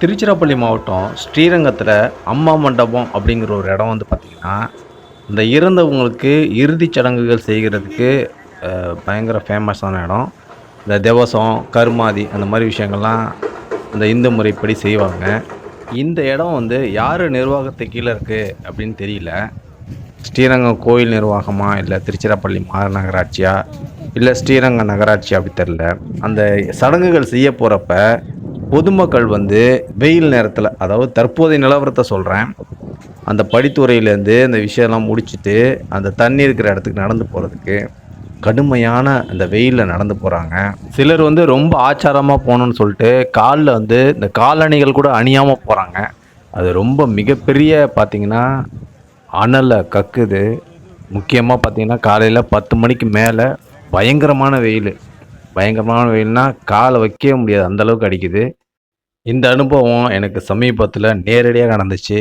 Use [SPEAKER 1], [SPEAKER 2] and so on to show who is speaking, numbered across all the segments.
[SPEAKER 1] திருச்சிராப்பள்ளி மாவட்டம் ஸ்ரீரங்கத்தில் அம்மா மண்டபம் அப்படிங்கிற ஒரு இடம் வந்து பார்த்திங்கன்னா, இந்த இறந்தவங்களுக்கு இறுதிச் சடங்குகள் செய்கிறதுக்கு பயங்கர ஃபேமஸான இடம். இந்த திவசம், கருமாதி அந்த மாதிரி விஷயங்கள்லாம் இந்த இந்து முறைப்படி செய்வாங்க. இந்த இடம் வந்து யார் நிர்வாகத்துக்கு கீழே இருக்குது அப்படின்னு தெரியல. ஸ்ரீரங்கம் கோயில் நிர்வாகமா, இல்லை திருச்சிராப்பள்ளி மாநகராட்சியா, இல்லை ஸ்ரீரங்கம் நகராட்சி அப்படி தெரில. அந்த சடங்குகள் செய்ய போகிறப்ப பொதுமக்கள் வந்து வெயில் நேரத்தில், அதாவது தற்போதைய நிலவரத்தை சொல்கிறேன், அந்த படித்துறையிலேருந்து இந்த விஷயம்லாம் முடிச்சுட்டு அந்த தண்ணி இருக்கிற இடத்துக்கு நடந்து போகிறதுக்கு கடுமையான அந்த வெயிலில் நடந்து போகிறாங்க. சிலர் வந்து ரொம்ப ஆச்சாரமாக போகணுன்னு சொல்லிட்டு காலில் வந்து இந்த காலணிகள் கூட அணியாமல் போகிறாங்க. அது ரொம்ப மிகப்பெரிய பார்த்திங்கன்னா அனலை கக்குது. முக்கியமாக பார்த்திங்கன்னா காலையில் 10 மணிக்கு மேலே பயங்கரமான வெயில். பயங்கரமான வெயில்னால் காலை வைக்கவே முடியாது, அந்தளவுக்கு அடிக்குது. இந்த அனுபவம் எனக்கு சமீபத்தில் நேரடியாக நடந்துச்சு.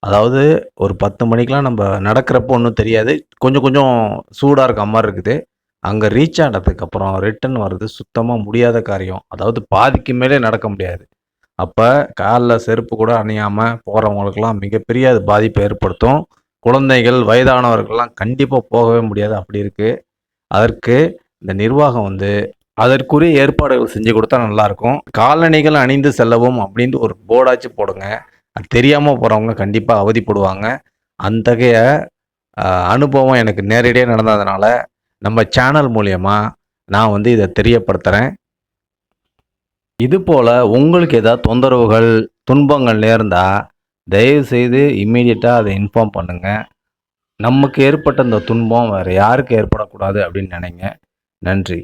[SPEAKER 1] அதாவது ஒரு 10 மணிக்கெலாம் நம்ம நடக்கிறப்போ ஒன்றும் தெரியாது. கொஞ்சம் கொஞ்சம் சூடாக இருக்க மாரி இருக்குது. அங்கே ரீச் ஆனதுக்கப்புறம் ரிட்டர்ன் வர்றது சுத்தமாக முடியாத காரியம். அதாவது பாதிக்கு மேலே நடக்க முடியாது. அப்போ காலில் செருப்பு கூட அணியாமல் போகிறவங்களுக்கெல்லாம் மிகப்பெரிய அது பாதிப்பை ஏற்படுத்தும். குழந்தைகள், வயதானவர்கள்லாம் கண்டிப்பாக போகவே முடியாது, அப்படி இருக்குது. அதற்கு இந்த நிர்வாகம் வந்து அதற்குரிய ஏற்பாடுகள் செஞ்சு கொடுத்தா நல்லாயிருக்கும். காலணிகள் அணிந்து செல்லவும் அப்படின்ட்டு ஒரு போர்டாச்சும் போடுங்க. அது தெரியாமல் போகிறவங்க கண்டிப்பாக அவதிப்படுவாங்க. அத்தகைய அனுபவம் எனக்கு நேரடியாக நடந்ததுனால நம்ம சேனல் மூலயமா நான் வந்து இதை தெரியப்படுத்துகிறேன். இதுபோல் உங்களுக்கு ஏதாவது தொந்தரவுகள், துன்பங்கள் நேர்ந்தால் தயவுசெய்து இம்மீடியட்டாக அதை இன்ஃபார்ம் பண்ணுங்கள். நமக்கு ஏற்பட்ட இந்த துன்பம் வேறு யாருக்கு ஏற்படக்கூடாது அப்படின்னு நினைங்க. நன்றி.